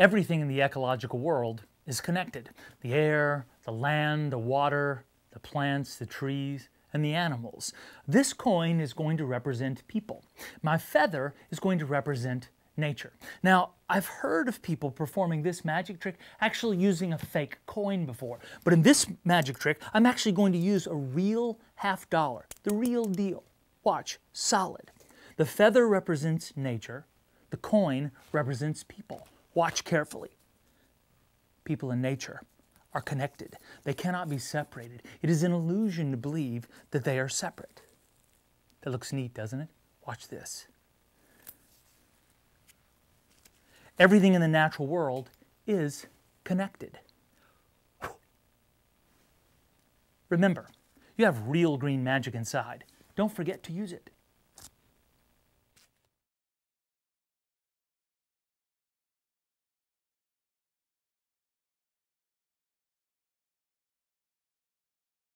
Everything in the ecological world is connected. The air, the land, the water, the plants, the trees, and the animals. This coin is going to represent people. My feather is going to represent nature. Now, I've heard of people performing this magic trick actually using a fake coin before. But in this magic trick, I'm actually going to use a real $50, the real deal. Watch, solid. The feather represents nature. The coin represents people. Watch carefully. People and nature are connected. They cannot be separated. It is an illusion to believe that they are separate. That looks neat, doesn't it? Watch this. Everything in the natural world is connected. Remember, you have real green magic inside. Don't forget to use it.